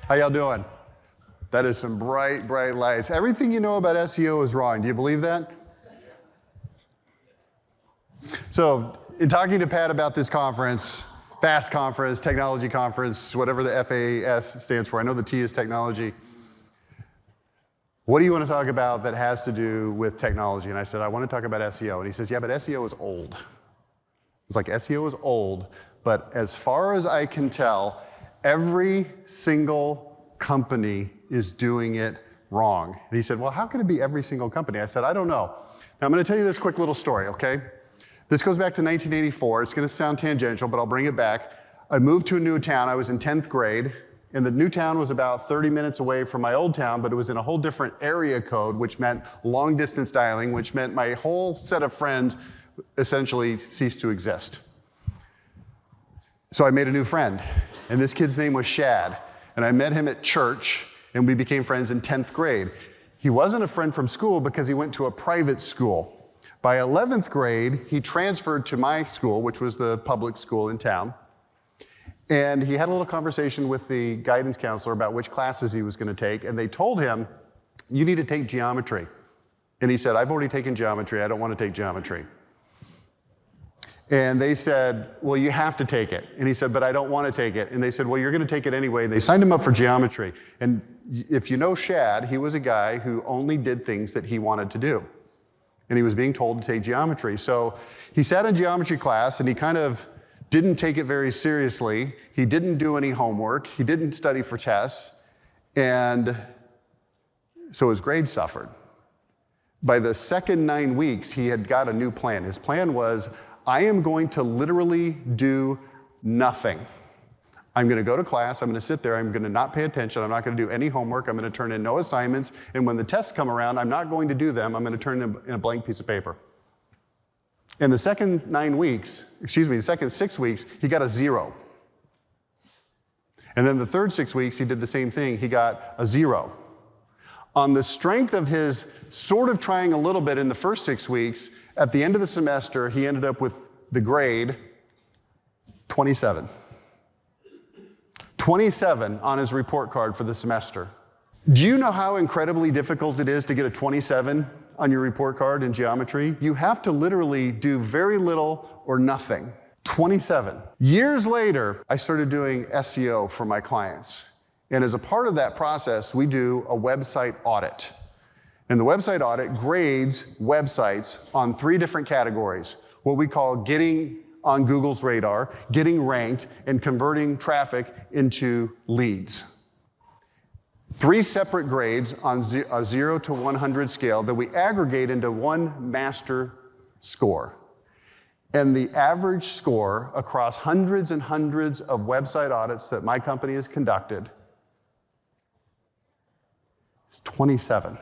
How y'all doing? That is some bright, bright lights. Everything you know about SEO is wrong. Do you believe that? So, in talking to Pat about this conference, FAST conference, technology conference, whatever the FAS stands for, I know the T is technology. What do you want to talk about that has to do with technology? And I said, I want to talk about SEO. And he says, yeah, but SEO is old. It's like, SEO is old, but as far as I can tell, every single company is doing it wrong. And he said, well, how can it be every single company? I said, I don't know. Now, I'm going to tell you this quick little story, okay? This goes back to 1984. It's going to sound tangential, but I'll bring it back. I moved to a new town. I was in 10th grade. And the new town was about 30 minutes away from my old town, but it was in a whole different area code, which meant long distance dialing, which meant my whole set of friends essentially ceased to exist. So I made a new friend, and this kid's name was Shad. And I met him at church, and we became friends in 10th grade. He wasn't a friend from school because he went to a private school. By 11th grade, he transferred to my school, which was the public school in town. And he had a little conversation with the guidance counselor about which classes he was going to take, and they told him, you need to take geometry. And he said, I've already taken geometry, I don't want to take geometry. And they said, well, you have to take it. And he said, but I don't want to take it. And they said, well, you're going to take it anyway. They signed him up for geometry. And if you know Shad, he was a guy who only did things that he wanted to do. And he was being told to take geometry. So he sat in geometry class, and he kind of didn't take it very seriously. He didn't do any homework. He didn't study for tests. And so his grades suffered. By the second 9 weeks, he had got a new plan. His plan was, I am going to literally do nothing. I'm going to go to class, I'm going to sit there, I'm going to not pay attention, I'm not going to do any homework, I'm going to turn in no assignments, and when the tests come around, I'm not going to do them, I'm going to turn in a blank piece of paper. In the second the second 6 weeks, he got a 0. And then the third 6 weeks, he did the same thing, he got a 0. On the strength of his sort of trying a little bit in the first 6 weeks, at the end of the semester, he ended up with the grade 27. 27 on his report card for the semester. Do you know how incredibly difficult it is to get a 27 on your report card in geometry? You have to literally do very little or nothing. 27. Years later, I started doing SEO for my clients. And as a part of that process, we do a website audit. And the website audit grades websites on 3 different categories. What we call getting on Google's radar, getting ranked, and converting traffic into leads. 3 separate grades on a 0 to 100 scale that we aggregate into one master score. And the average score across hundreds and hundreds of website audits that my company has conducted is 27.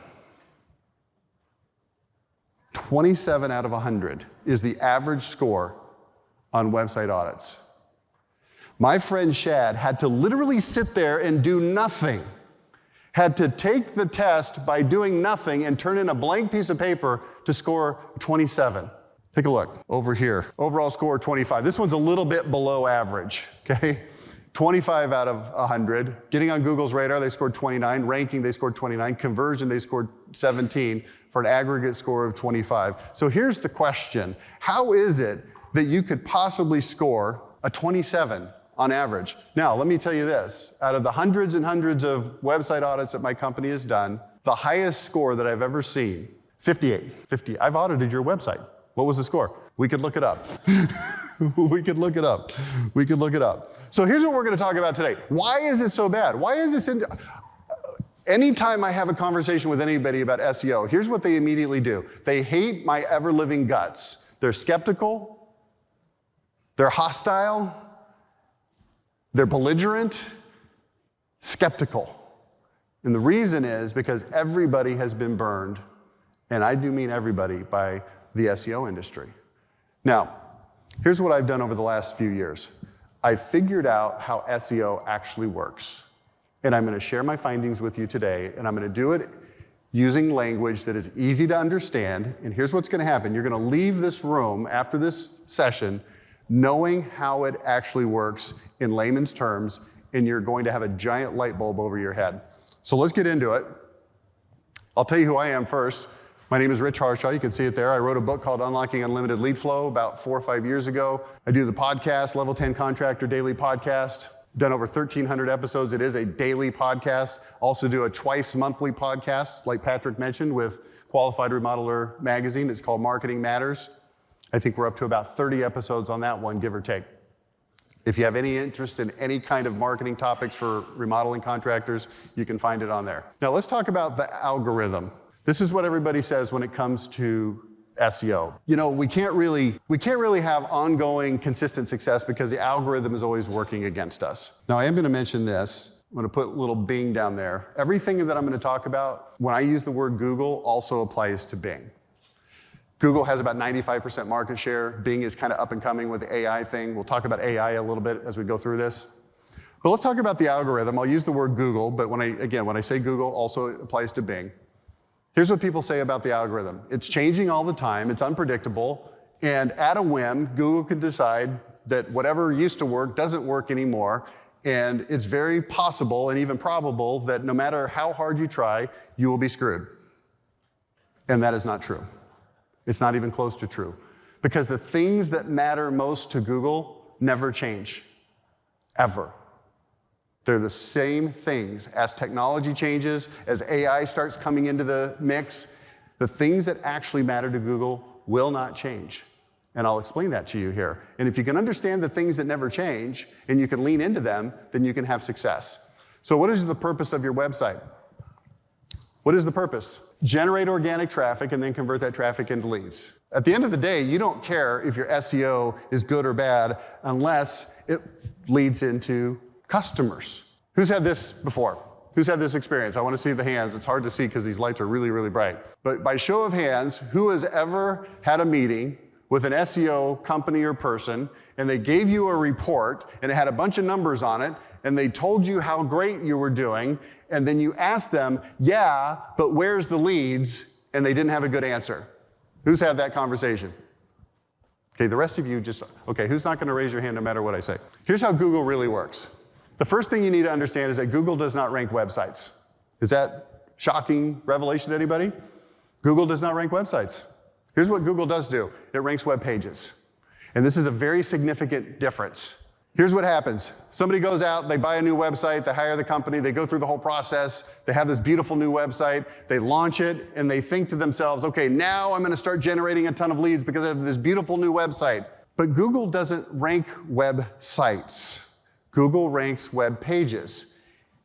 27 out of 100 is the average score on website audits. My friend Shad had to literally sit there and do nothing. Had to take the test by doing nothing and turn in a blank piece of paper to score 27. Take a look over here. Overall score 25. This one's a little bit below average, okay? 25 out of 100. Getting on Google's radar, they scored 29. Ranking, they scored 29. Conversion, they scored 17 for an aggregate score of 25. So here's the question. How is it that you could possibly score a 27 on average? Now, let me tell you this. Out of the hundreds and hundreds of website audits that my company has done, the highest score that I've ever seen, 58. 50. I've audited your website. What was the score? We could look it up. We could look it up. We could look it up. So here's what we're going to talk about today. Why is it so bad? Why is this anytime I have a conversation with anybody about SEO, here's what they immediately do. They hate my ever-living guts. They're skeptical. They're hostile. They're belligerent. Skeptical. And the reason is because everybody has been burned, and I do mean everybody, by the SEO industry. Now, here's what I've done over the last few years. I've figured out how SEO actually works. And I'm going to share my findings with you today, and I'm going to do it using language that is easy to understand. And here's what's going to happen. You're going to leave this room after this session knowing how it actually works in layman's terms and you're going to have a giant light bulb over your head. So let's get into it. I'll tell you who I am first. My name is Rich Harshaw. You can see it there. I wrote a book called Unlocking Unlimited Lead Flow about 4 or 5 years ago. I do the podcast, Level 10 Contractor Daily Podcast. Done over 1,300 episodes. It is a daily podcast. Also do a twice monthly podcast, like Patrick mentioned, with Qualified Remodeler magazine. It's called Marketing Matters. I think we're up to about 30 episodes on that one, give or take. If you have any interest in any kind of marketing topics for remodeling contractors, you can find it on there. Now let's talk about the algorithm. This is what everybody says when it comes to SEO. You know, we can't really have ongoing consistent success because the algorithm is always working against us. Now I am going to mention this. I'm going to put a little Bing down there. Everything that I'm going to talk about, when I use the word Google, also applies to Bing. Google has about 95% market share. Bing is kind of up and coming with the AI thing. We'll talk about AI a little bit as we go through this. But let's talk about the algorithm. I'll use the word Google, but when I say Google, also it applies to Bing. Here's what people say about the algorithm. It's changing all the time, it's unpredictable, and at a whim, Google can decide that whatever used to work doesn't work anymore, and it's very possible and even probable that no matter how hard you try, you will be screwed. And that is not true. It's not even close to true. Because the things that matter most to Google never change, ever. They're the same things. As technology changes, as AI starts coming into the mix, the things that actually matter to Google will not change. And I'll explain that to you here. And if you can understand the things that never change, and you can lean into them, then you can have success. So what is the purpose of your website? What is the purpose? Generate organic traffic and then convert that traffic into leads. At the end of the day, you don't care if your SEO is good or bad unless it leads into customers. Who's had this before? Who's had this experience? I want to see the hands. It's hard to see because these lights are really, really bright. But by show of hands, who has ever had a meeting with an SEO company or person, and they gave you a report, and it had a bunch of numbers on it, and they told you how great you were doing, and then you asked them, yeah, but where's the leads? And they didn't have a good answer. Who's had that conversation? Okay, the rest of you just, okay, who's not going to raise your hand no matter what I say? Here's how Google really works. The first thing you need to understand is that Google does not rank websites. Is that shocking revelation to anybody? Google does not rank websites. Here's what Google does do. It ranks web pages. And this is a very significant difference. Here's what happens. Somebody goes out, they buy a new website, they hire the company, they go through the whole process, they have this beautiful new website, they launch it, and they think to themselves, okay, now I'm going to start generating a ton of leads because I have this beautiful new website. But Google doesn't rank websites. Google ranks web pages.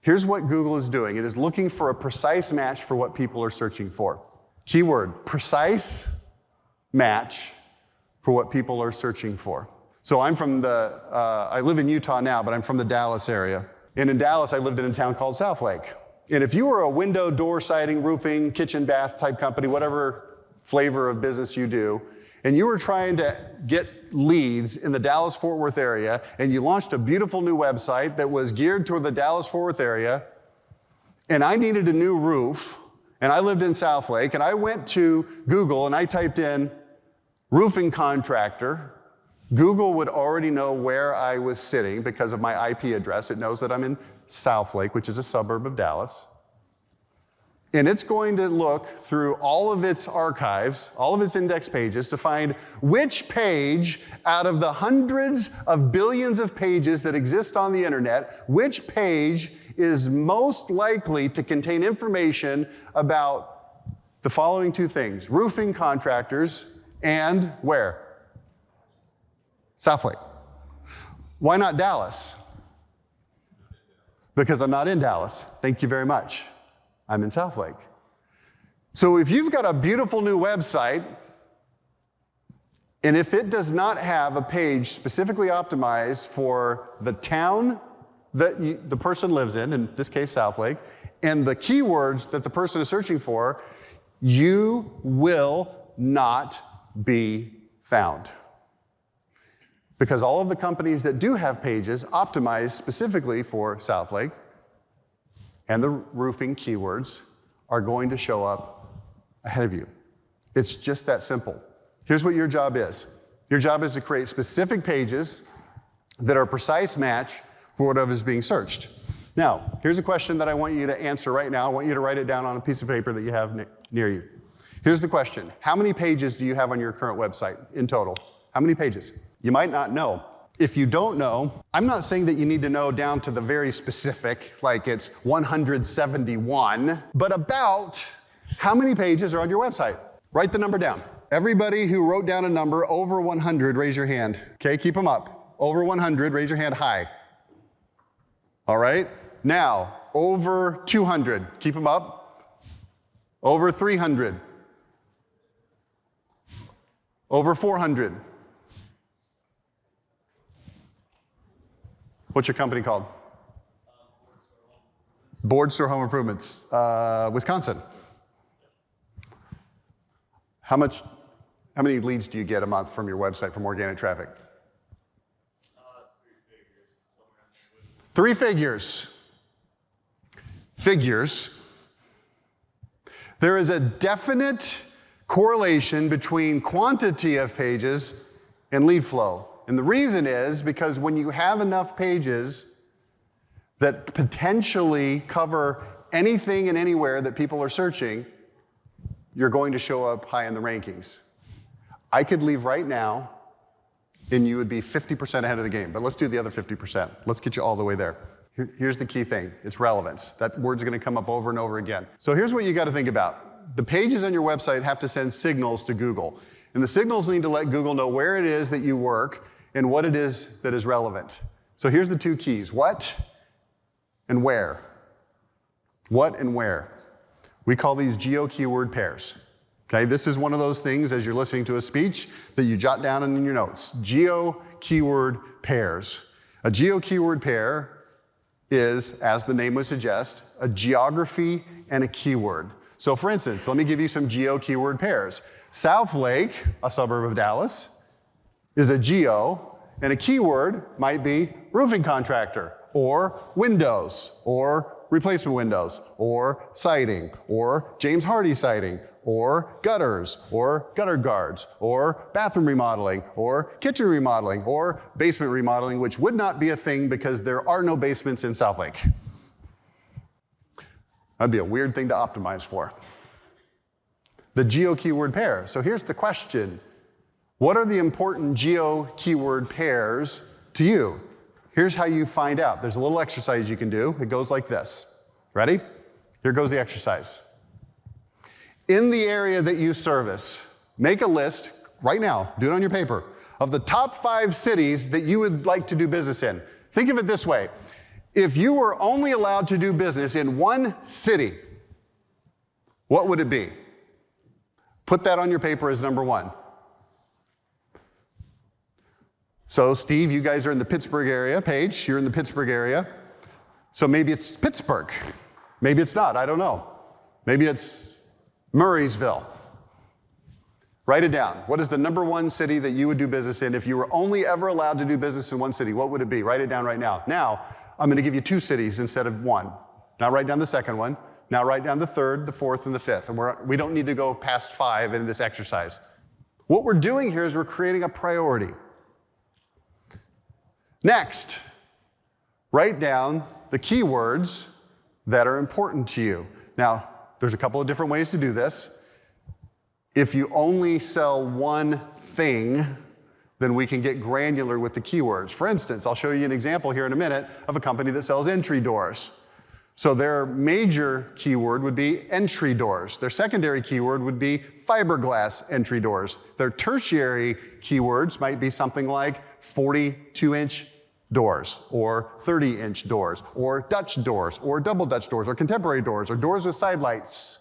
Here's what Google is doing. It is looking for a precise match for what people are searching for. Keyword, precise match for what people are searching for. So I'm from I live in Utah now, but I'm from the Dallas area. And in Dallas, I lived in a town called Southlake. And if you were a window, door, siding, roofing, kitchen, bath type company, whatever flavor of business you do, and you were trying to get leads in the Dallas-Fort Worth area, and you launched a beautiful new website that was geared toward the Dallas-Fort Worth area, and I needed a new roof, and I lived in Southlake, and I went to Google and I typed in roofing contractor, Google would already know where I was sitting because of my IP address. It knows that I'm in Southlake, which is a suburb of Dallas. And it's going to look through all of its archives, all of its index pages, to find which page out of the hundreds of billions of pages that exist on the internet, which page is most likely to contain information about the following two things: roofing contractors and where? Southlake. Why not Dallas? Because I'm not in Dallas. Thank you very much. I'm in Southlake. So if you've got a beautiful new website, and if it does not have a page specifically optimized for the town that the person lives in this case Southlake, and the keywords that the person is searching for, you will not be found. Because all of the companies that do have pages optimized specifically for Southlake and the roofing keywords are going to show up ahead of you. It's just that simple. Here's what your job is. Your job is to create specific pages that are a precise match for whatever is being searched. Now, here's a question that I want you to answer right now. I want you to write it down on a piece of paper that you have near you. Here's the question. How many pages do you have on your current website in total? How many pages? You might not know. If you don't know, I'm not saying that you need to know down to the very specific, like it's 171, but about how many pages are on your website. Write the number down. Everybody who wrote down a number over 100, raise your hand. Okay, keep them up. Over 100, raise your hand high. All right, now, over 200, keep them up. Over 300. Over 400. What's your company called? Board Store Home Improvements, Wisconsin. How many leads do you get a month from your website from organic traffic? 3 figures. Figures. There is a definite correlation between quantity of pages and lead flow. And the reason is because when you have enough pages that potentially cover anything and anywhere that people are searching, you're going to show up high in the rankings. I could leave right now and you would be 50% ahead of the game, but let's do the other 50%. Let's get you all the way there. Here's the key thing, it's relevance. That word's gonna come up over and over again. So here's what you gotta think about. The pages on your website have to send signals to Google. And the signals need to let Google know where it is that you work and what it is that is relevant. So here's the 2 keys, what and where. What and where. We call these geo-keyword pairs. Okay, this is one of those things as you're listening to a speech that you jot down in your notes. Geo-keyword pairs. A geo-keyword pair is, as the name would suggest, a geography and a keyword. So for instance, let me give you some geo-keyword pairs. Southlake, a suburb of Dallas, is a geo, and a keyword might be roofing contractor, or windows, or replacement windows, or siding, or James Hardy siding, or gutters, or gutter guards, or bathroom remodeling, or kitchen remodeling, or basement remodeling, which would not be a thing because there are no basements in Southlake. That'd be a weird thing to optimize for. The geo-keyword pair. So here's the question. What are the important geo-keyword pairs to you? Here's how you find out. There's a little exercise you can do. It goes like this. Ready? Here goes the exercise. In the area that you service, make a list right now, do it on your paper, of the top 5 cities that you would like to do business in. Think of it this way. If you were only allowed to do business in one city, what would it be? Put that on your paper as number 1. So Steve, you guys are in the Pittsburgh area. Paige, you're in the Pittsburgh area. So maybe it's Pittsburgh. Maybe it's not, I don't know. Maybe it's Murraysville. Write it down. What is the number 1 city that you would do business in if you were only ever allowed to do business in one city? What would it be? Write it down right now. Now, I'm gonna give you 2 cities instead of 1. Now write down the second one. Now write down the 3rd, the 4th, and the 5th. And we don't need to go past 5 in this exercise. What we're doing here is we're creating a priority. Next, write down the keywords that are important to you. Now, there's a couple of different ways to do this. If you only sell one thing, then we can get granular with the keywords. For instance, I'll show you an example here in a minute of a company that sells entry doors. So their major keyword would be entry doors. Their secondary keyword would be fiberglass entry doors. Their tertiary keywords might be something like 42-inch doors, or 30-inch doors, or Dutch doors, or double Dutch doors, or contemporary doors, or doors with side lights.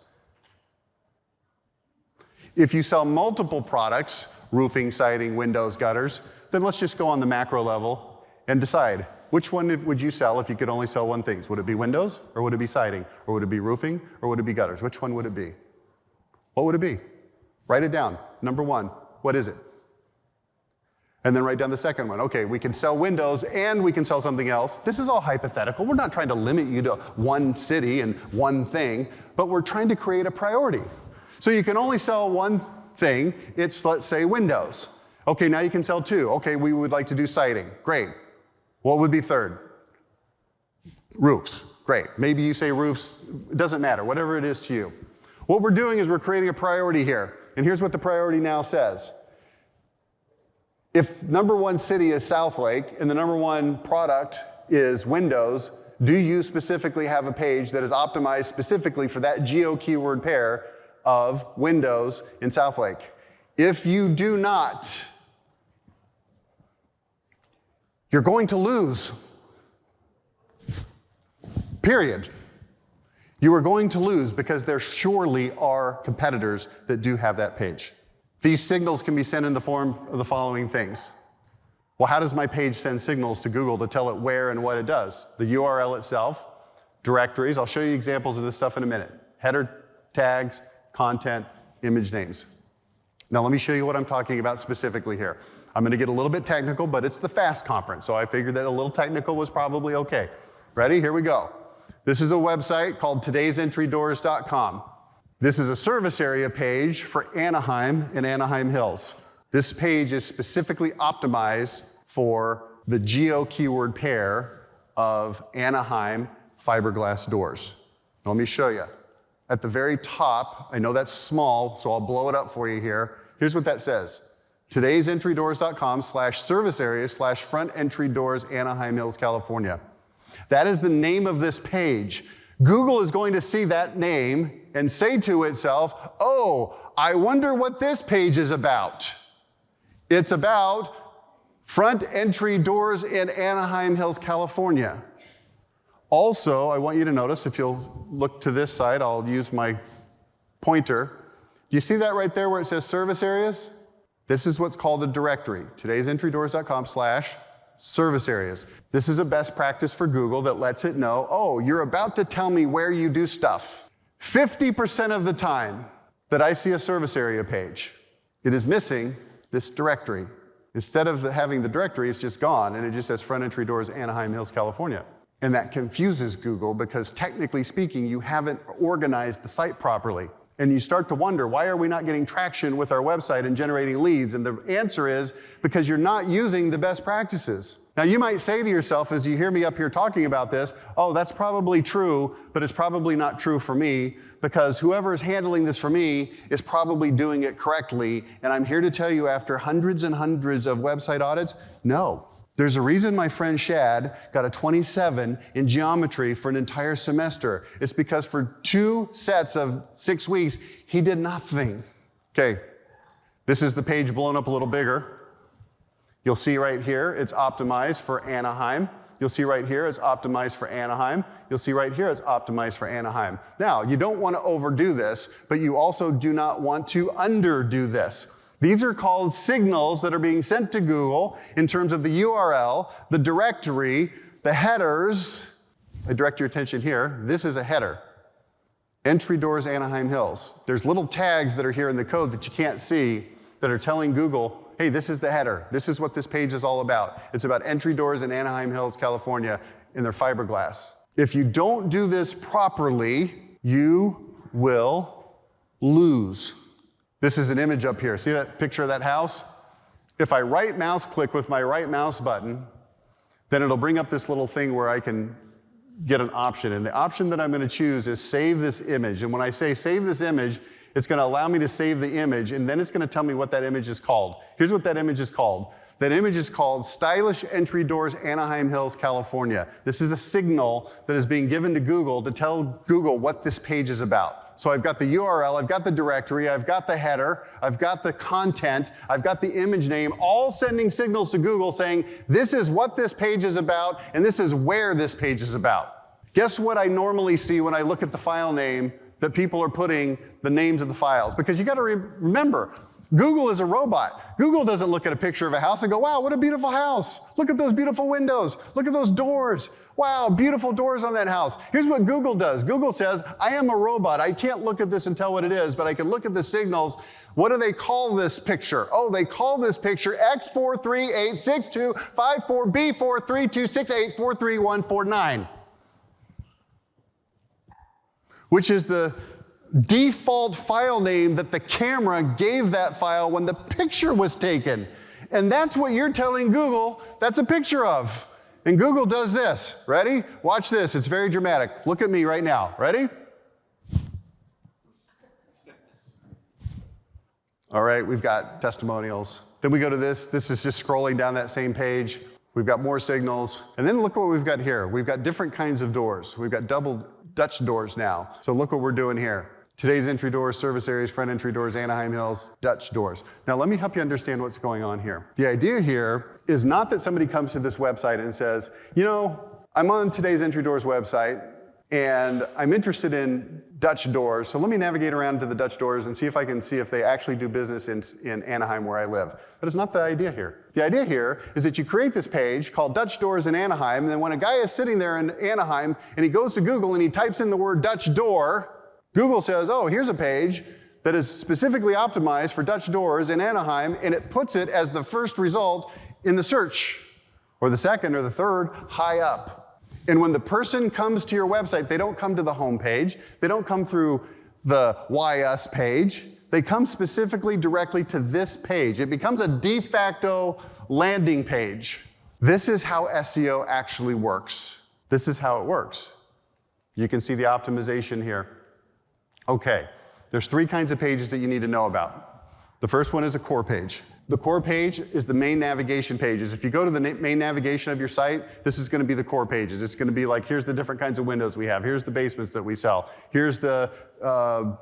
If you sell multiple products, roofing, siding, windows, gutters, then let's just go on the macro level and decide which one would you sell if you could only sell one thing. Would it be windows, or would it be siding, or would it be roofing, or would it be gutters? Which one would it be? What would it be? Write it down. Number 1, what is it? And then write down the second one. Okay, we can sell windows and we can sell something else. This is all hypothetical. We're not trying to limit you to one city and one thing, but we're trying to create a priority. So you can only sell one thing. It's, let's say, windows. Okay, now you can sell 2. Okay, we would like to do siding. Great. What would be 3rd? Roofs, great. Maybe you say roofs, it doesn't matter, whatever it is to you. What we're doing is we're creating a priority here. And here's what the priority now says. If #1 city is Southlake and the #1 product is windows, do you specifically have a page that is optimized specifically for that geo keyword pair of windows in Southlake? If you do not, you're going to lose. Period. You are going to lose because there surely are competitors that do have that page. These signals can be sent in the form of the following things. Well, how does my page send signals to Google to tell it where and what it does? The URL itself, directories. I'll show you examples of this stuff in a minute. Header tags, content, image names. Now let me show you what I'm talking about specifically here. I'm going to get a little bit technical, but it's the FAST conference, so I figured that a little technical was probably okay. Ready? Here we go. This is a website called today'sentrydoors.com. This is a service area page for Anaheim and Anaheim Hills. This page is specifically optimized for the geo keyword pair of Anaheim fiberglass doors. Now, let me show you. At the very top, I know that's small, so I'll blow it up for you here. Here's what that says. today'sentrydoors.com/service area/front entry doors, Anaheim Hills, California. That is the name of this page. Google is going to see that name and say to itself, oh, I wonder what this page is about. It's about front entry doors in Anaheim Hills, California. Also, I want you to notice, if you'll look to this side, I'll use my pointer. Do you see that right there where it says service areas? This is what's called a directory, today'sentrydoors.com/service areas. This is a best practice for Google that lets it know, oh, you're about to tell me where you do stuff. 50% of the time that I see a service area page, it is missing this directory. Instead of having the directory, it's just gone, and it just says front entry doors, Anaheim Hills, California. And that confuses Google because technically speaking, you haven't organized the site properly. And you start to wonder, why are we not getting traction with our website and generating leads? And the answer is because you're not using the best practices. Now you might say to yourself as you hear me up here talking about this, oh, that's probably true, but it's probably not true for me because whoever is handling this for me is probably doing it correctly. And I'm here to tell you after hundreds and hundreds of website audits, no. There's a reason my friend Shad got a 27 in geometry for an entire semester. It's because for 2 sets of 6 weeks, he did nothing. Okay, this is the page blown up a little bigger. You'll see right here, it's optimized for Anaheim. You'll see right here, it's optimized for Anaheim. You'll see right here, it's optimized for Anaheim. Now, you don't want to overdo this, but you also do not want to underdo this. These are called signals that are being sent to Google in terms of the URL, the directory, the headers. I direct your attention here. This is a header. Entry doors, Anaheim Hills. There's little tags that are here in the code that you can't see that are telling Google, hey, this is the header. This is what this page is all about. It's about entry doors in Anaheim Hills, California, in their fiberglass. If you don't do this properly, you will lose. This is an image up here. See that picture of that house? If I right mouse click with my right mouse button, then it'll bring up this little thing where I can get an option. And the option that I'm going to choose is save this image. And when I say save this image, it's going to allow me to save the image, and then it's going to tell me what that image is called. Here's what that image is called. That image is called Stylish Entry Doors, Anaheim Hills, California. This is a signal that is being given to Google to tell Google what this page is about. So I've got the URL, I've got the directory, I've got the header, I've got the content, I've got the image name, all sending signals to Google saying, this is what this page is about, and this is where this page is about. Guess what I normally see when I look at the file name that people are putting the names of the files? Because you got to remember, Google is a robot. Google doesn't look at a picture of a house and go, wow, what a beautiful house. Look at those beautiful windows. Look at those doors. Wow, beautiful doors on that house. Here's what Google does. Google says, I am a robot. I can't look at this and tell what it is, but I can look at the signals. What do they call this picture? Oh, they call this picture X4386254B43268431439, which is the default file name that the camera gave that file when the picture was taken. And that's what you're telling Google that's a picture of. And Google does this. Ready? Watch this. It's very dramatic. Look at me right now. Ready? All right, we've got testimonials. Then we go to this. This is just scrolling down that same page. We've got more signals. And then look what we've got here. We've got different kinds of doors. We've got double Dutch doors now. So look what we're doing here. Today's entry doors, service areas, front entry doors, Anaheim Hills, Dutch doors. Now let me help you understand what's going on here. The idea here is not that somebody comes to this website and says, you know, I'm on today's entry doors website and I'm interested in Dutch doors, so let me navigate around to the Dutch doors and see if I can see if they actually do business in Anaheim where I live. But it's not the idea here. The idea here is that you create this page called Dutch doors in Anaheim, and then when a guy is sitting there in Anaheim and he goes to Google and he types in the word Dutch door, Google says, oh, here's a page that is specifically optimized for Dutch doors in Anaheim, and it puts it as the first result in the search, or the second or the third, high up. And when the person comes to your website, they don't come to the home page. They don't come through the Why Us page. They come specifically directly to this page. It becomes a de facto landing page. This is how SEO actually works. This is how it works. You can see the optimization here. Okay, there's three kinds of pages that you need to know about. The first one is a core page. The core page is the main navigation pages. If you go to the main navigation of your site, this is going to be the core pages. It's going to be like, here's the different kinds of windows we have. Here's the basements that we sell. Here's the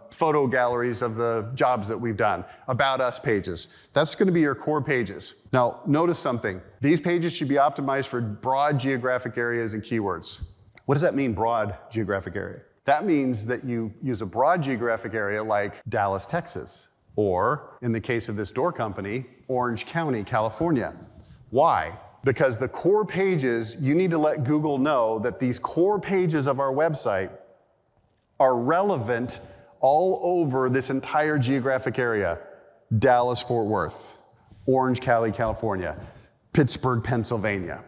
photo galleries of the jobs that we've done. About Us pages. That's going to be your core pages. Now, notice something. These pages should be optimized for broad geographic areas and keywords. What does that mean, broad geographic area? That means that you use a broad geographic area like Dallas, Texas, or in the case of this door company, Orange County, California. Why? Because the core pages, you need to let Google know that these core pages of our website are relevant all over this entire geographic area. Dallas, Fort Worth, Orange County, California, Pittsburgh, Pennsylvania.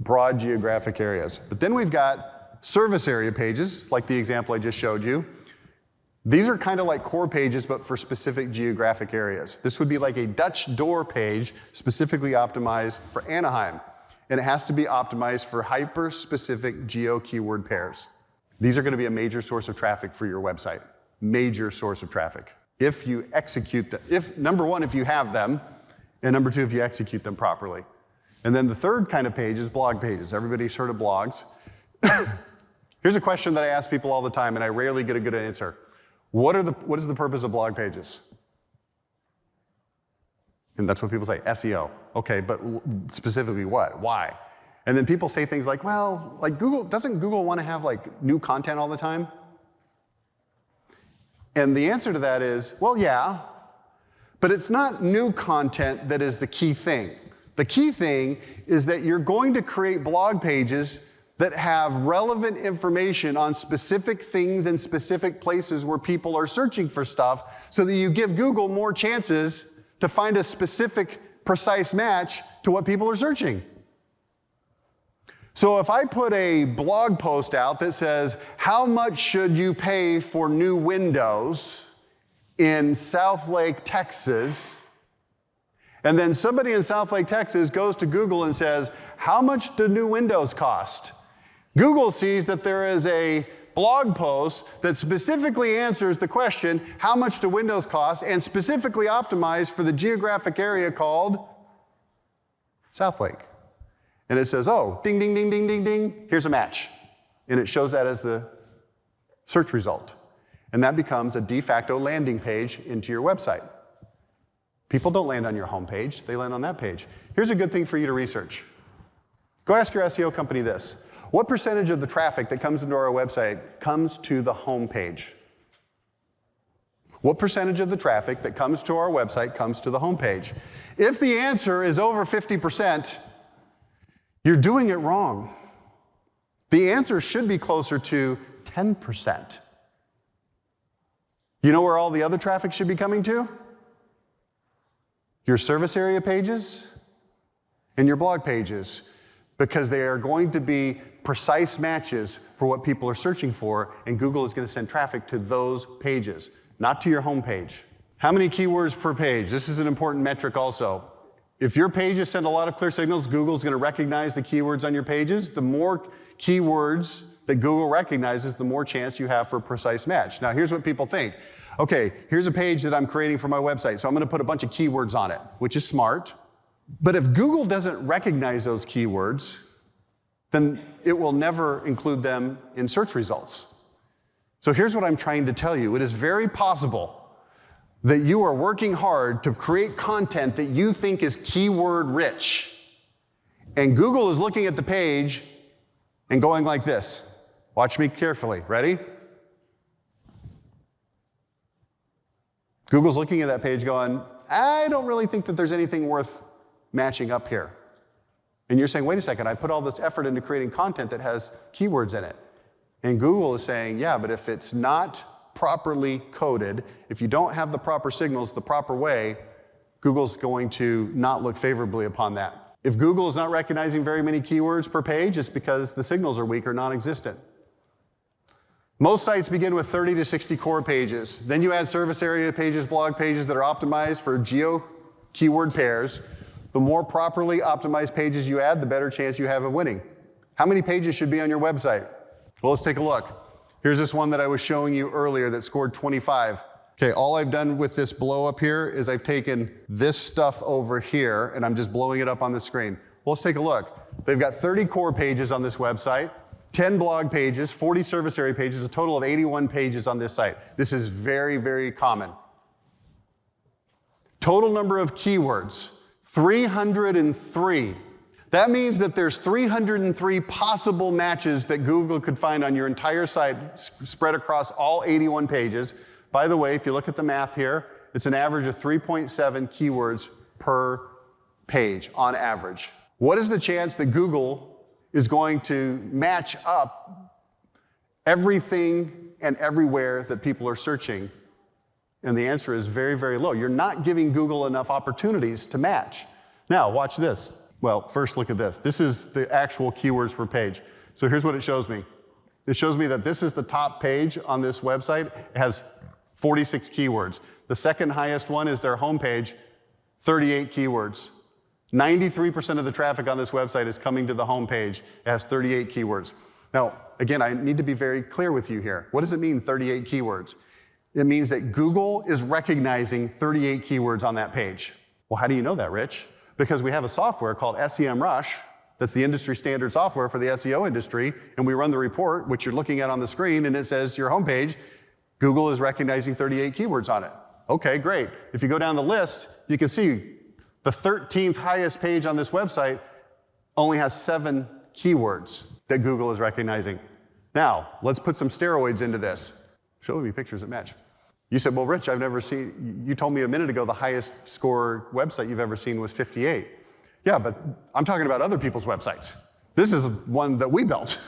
Broad geographic areas. But then we've got service area pages, like the example I just showed you. These are kind of like core pages, but for specific geographic areas. This would be like a Dutch door page specifically optimized for Anaheim. And it has to be optimized for hyper-specific geo-keyword pairs. These are going to be a major source of traffic for your website. Major source of traffic. If you execute them, number one, if you have them, and number two, if you execute them properly. And then the third kind of page is blog pages. Everybody's heard of blogs. Here's a question that I ask people all the time, and I rarely get a good answer. What is the purpose of blog pages? And that's what people say, SEO. Okay, but specifically what? Why? And then people say things like, well, like doesn't Google want to have like new content all the time? And the answer to that is, well, yeah, but it's not new content that is the key thing. The key thing is that you're going to create blog pages that have relevant information on specific things and specific places where people are searching for stuff, so that you give Google more chances to find a specific, precise match to what people are searching. So if I put a blog post out that says, how much should you pay for new windows in Southlake, Texas, and then somebody in Southlake, Texas goes to Google and says, how much do new windows cost? Google sees that there is a blog post that specifically answers the question, how much do windows cost, and specifically optimized for the geographic area called Southlake. And it says, oh, ding, ding, ding, ding, ding, ding, here's a match. And it shows that as the search result. And that becomes a de facto landing page into your website. People don't land on your home page, they land on that page. Here's a good thing for you to research. Go ask your SEO company this. What percentage of the traffic that comes into our website comes to the home page? What percentage of the traffic that comes to our website comes to the home page? If the answer is over 50%, you're doing it wrong. The answer should be closer to 10%. You know where all the other traffic should be coming to? Your service area pages and your blog pages, because they are going to be precise matches for what people are searching for, and Google is going to send traffic to those pages, not to your home page. How many keywords per page? This is an important metric also. If your pages send a lot of clear signals, Google's going to recognize the keywords on your pages. The more keywords that Google recognizes, the more chance you have for a precise match. Now, here's what people think. Okay, here's a page that I'm creating for my website, so I'm going to put a bunch of keywords on it, which is smart. But if Google doesn't recognize those keywords, then it will never include them in search results. So here's what I'm trying to tell you. It is very possible that you are working hard to create content that you think is keyword rich. And Google is looking at the page and going like this. Watch me carefully. Ready? Google's looking at that page going, I don't really think that there's anything worth matching up here. And you're saying, wait a second, I put all this effort into creating content that has keywords in it. And Google is saying, yeah, but if it's not properly coded, if you don't have the proper signals the proper way, Google's going to not look favorably upon that. If Google is not recognizing very many keywords per page, it's because the signals are weak or non-existent. Most sites begin with 30 to 60 core pages. Then you add service area pages, blog pages that are optimized for geo keyword pairs. The more properly optimized pages you add, the better chance you have of winning. How many pages should be on your website? Well, let's take a look. Here's this one that I was showing you earlier that scored 25. Okay, all I've done with this blow up here is I've taken this stuff over here and I'm just blowing it up on the screen. Well, let's take a look. They've got 30 core pages on this website, 10 blog pages, 40 service area pages, a total of 81 pages on this site. This is very, very common. Total number of keywords, 303. That means that there's 303 possible matches that Google could find on your entire site spread across all 81 pages. By the way, if you look at the math here, it's an average of 3.7 keywords per page on average. What is the chance that Google is going to match up everything and everywhere that people are searching? And the answer is very, very low. You're not giving Google enough opportunities to match. Now, watch this. Well, first look at this. This is the actual keywords per page. So here's what it shows me. It shows me that this is the top page on this website. It has 46 keywords. The second highest one is their homepage, 38 keywords. 93% of the traffic on this website is coming to the homepage. It has 38 keywords. Now, again, I need to be very clear with you here. What does it mean, 38 keywords? It means that Google is recognizing 38 keywords on that page. Well, how do you know that, Rich? Because we have a software called SEMrush, that's the industry standard software for the SEO industry, and we run the report, which you're looking at on the screen, and it says your homepage, Google is recognizing 38 keywords on it. Okay, great. If you go down the list, you can see the 13th highest page on this website only has 7 keywords that Google is recognizing. Now, let's put some steroids into this. Show me pictures that match. You said, well, Rich, I've never seen, you told me a minute ago the highest score website you've ever seen was 58. Yeah, but I'm talking about other people's websites. This is one that we built.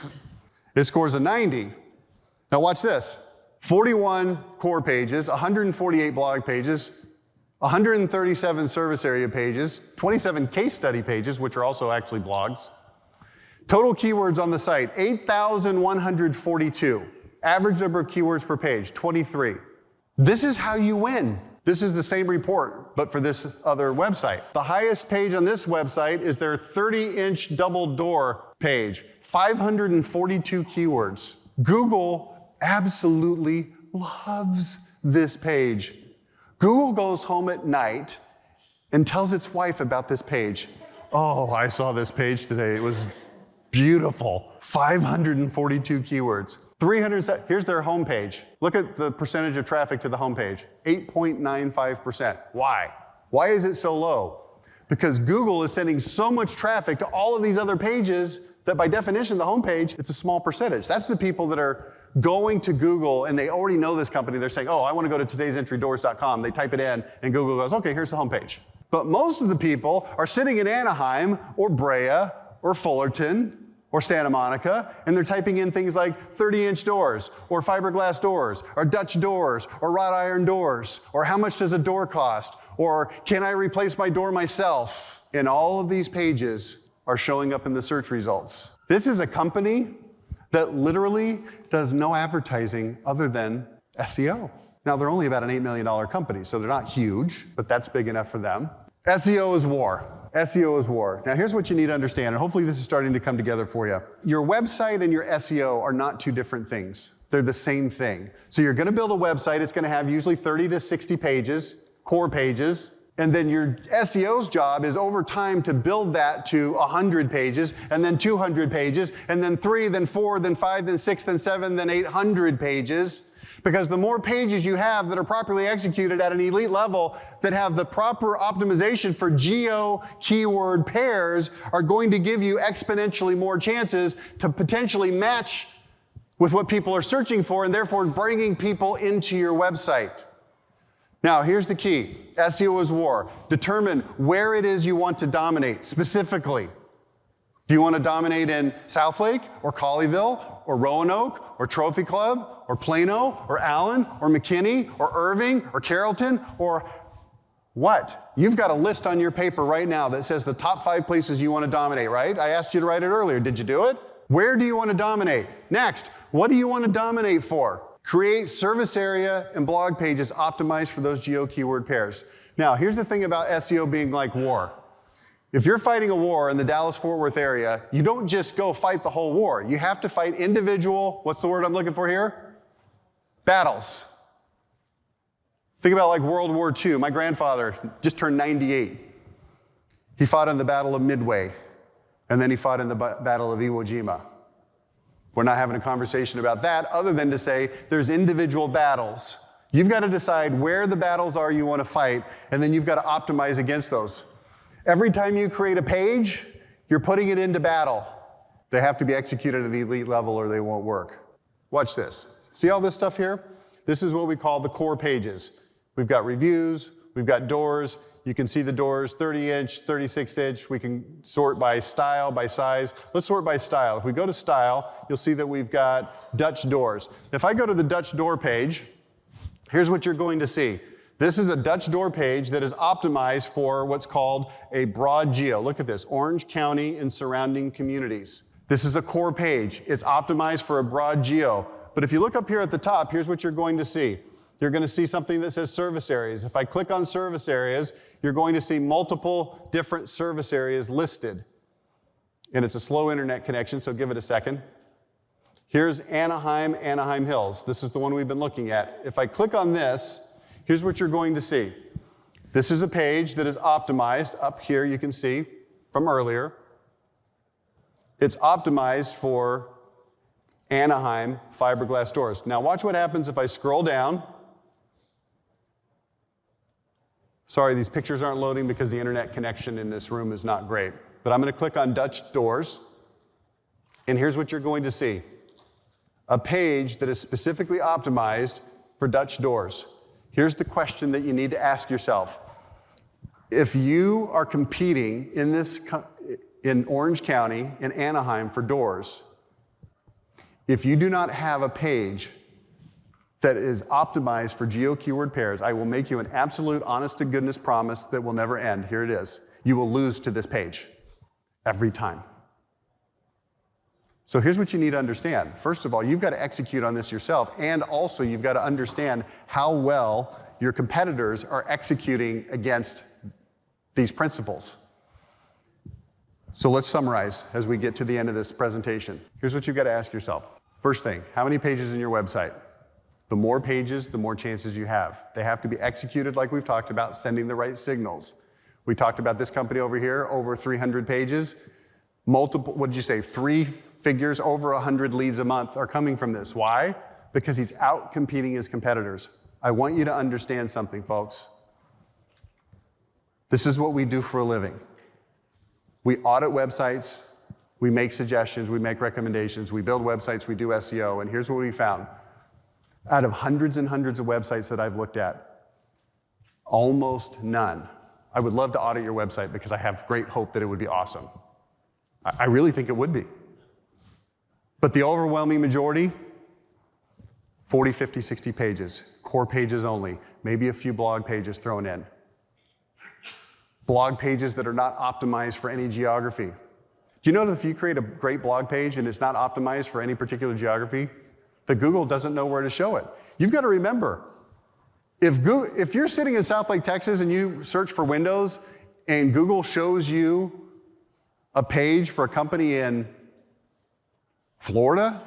It scores a 90. Now watch this. 41 core pages, 148 blog pages, 137 service area pages, 27 case study pages, which are also actually blogs. Total keywords on the site, 8,142. Average number of keywords per page, 23. This is how you win. This is the same report, but for this other website. The highest page on this website is their 30-inch double door page, 542 keywords. Google absolutely loves this page. Google goes home at night and tells its wife about this page. Oh, I saw this page today. It was beautiful. 542 keywords. Here's their homepage. Look at the percentage of traffic to the homepage, 8.95%. Why? Why is it so low? Because Google is sending so much traffic to all of these other pages that by definition, the homepage, it's a small percentage. That's the people that are going to Google and they already know this company. They're saying, oh, I want to go to today'sentrydoors.com. They type it in and Google goes, okay, here's the homepage. But most of the people are sitting in Anaheim or Brea or Fullerton or Santa Monica, and they're typing in things like 30-inch doors, or fiberglass doors, or Dutch doors, or wrought iron doors, or how much does a door cost, or can I replace my door myself? And all of these pages are showing up in the search results. This is a company that literally does no advertising other than SEO. Now, they're only about an $8 million company, so they're not huge, but that's big enough for them. SEO is war. SEO is war. Now here's what you need to understand, and hopefully this is starting to come together for you. Your website and your SEO are not two different things. They're the same thing. So you're gonna build a website, it's gonna have usually 30 to 60 pages, core pages, and then your SEO's job is over time to build that to 100 pages, and then 200 pages, and then 3, then 4, then 5, then 6, then 7, then 800 pages. Because the more pages you have that are properly executed at an elite level, that have the proper optimization for geo keyword pairs, are going to give you exponentially more chances to potentially match with what people are searching for, and therefore bringing people into your website. Now, here's the key. SEO is war. Determine where it is you want to dominate specifically. Do you want to dominate in Southlake, or Colleyville, or Roanoke, or Trophy Club, or Plano, or Allen, or McKinney, or Irving, or Carrollton, or what? You've got a list on your paper right now that says the top 5 places you want to dominate, right? I asked you to write it earlier. Did you do it? Where do you want to dominate? Next, what do you want to dominate for? Create service area and blog pages optimized for those geo keyword pairs. Now, here's the thing about SEO being like war. If you're fighting a war in the Dallas-Fort Worth area, you don't just go fight the whole war. You have to fight individual, what's the word I'm looking for here? Battles. Think about like World War II. My grandfather just turned 98. He fought in the Battle of Midway, and then he fought in the Battle of Iwo Jima. We're not having a conversation about that other than to say there's individual battles. You've got to decide where the battles are you want to fight, and then you've got to optimize against those. Every time you create a page, you're putting it into battle. They have to be executed at an elite level or they won't work. Watch this. See all this stuff here? This is what we call the core pages. We've got reviews, we've got doors. You can see the doors, 30-inch, 36-inch. We can sort by style, by size. Let's sort by style. If we go to style, you'll see that we've got Dutch doors. If I go to the Dutch door page, here's what you're going to see. This is a Dutch door page that is optimized for what's called a broad geo. Look at this, Orange County and surrounding communities. This is a core page. It's optimized for a broad geo. But if you look up here at the top, here's what you're going to see. You're going to see something that says service areas. If I click on service areas, you're going to see multiple different service areas listed. And it's a slow internet connection, so give it a second. Here's Anaheim, Anaheim Hills. This is the one we've been looking at. If I click on this, here's what you're going to see. This is a page that is optimized. Up here you can see from earlier. It's optimized for Anaheim fiberglass doors. Now watch what happens if I scroll down. Sorry, these pictures aren't loading because the internet connection in this room is not great. But I'm going to click on Dutch doors. And here's what you're going to see. A page that is specifically optimized for Dutch doors. Here's the question that you need to ask yourself. If you are competing in Orange County, in Anaheim for doors, if you do not have a page that is optimized for geo keyword pairs, I will make you an absolute honest to goodness promise that will never end. Here it is. You will lose to this page every time. So here's what you need to understand. First of all, you've got to execute on this yourself, and also you've got to understand how well your competitors are executing against these principles. So let's summarize as we get to the end of this presentation. Here's what you've got to ask yourself. First thing, how many pages in your website? The more pages, the more chances you have. They have to be executed like we've talked about, sending the right signals. We talked about this company over here, over 300 pages. Multiple, what did you say, 3 figures, over 100 leads a month are coming from this. Why? Because he's out competing his competitors. I want you to understand something, folks. This is what we do for a living. We audit websites, we make suggestions, we make recommendations, we build websites, we do SEO, and here's what we found. Out of hundreds and hundreds of websites that I've looked at, almost none. I would love to audit your website because I have great hope that it would be awesome. I really think it would be. But the overwhelming majority, 40, 50, 60 pages, core pages only, maybe a few blog pages thrown in. Blog pages that are not optimized for any geography. Do you know that if you create a great blog page and it's not optimized for any particular geography, that Google doesn't know where to show it? You've got to remember, if you're sitting in Southlake, Texas, and you search for windows, and Google shows you a page for a company in Florida,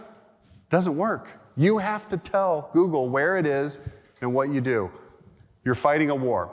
doesn't work. You have to tell Google where it is and what you do. You're fighting a war.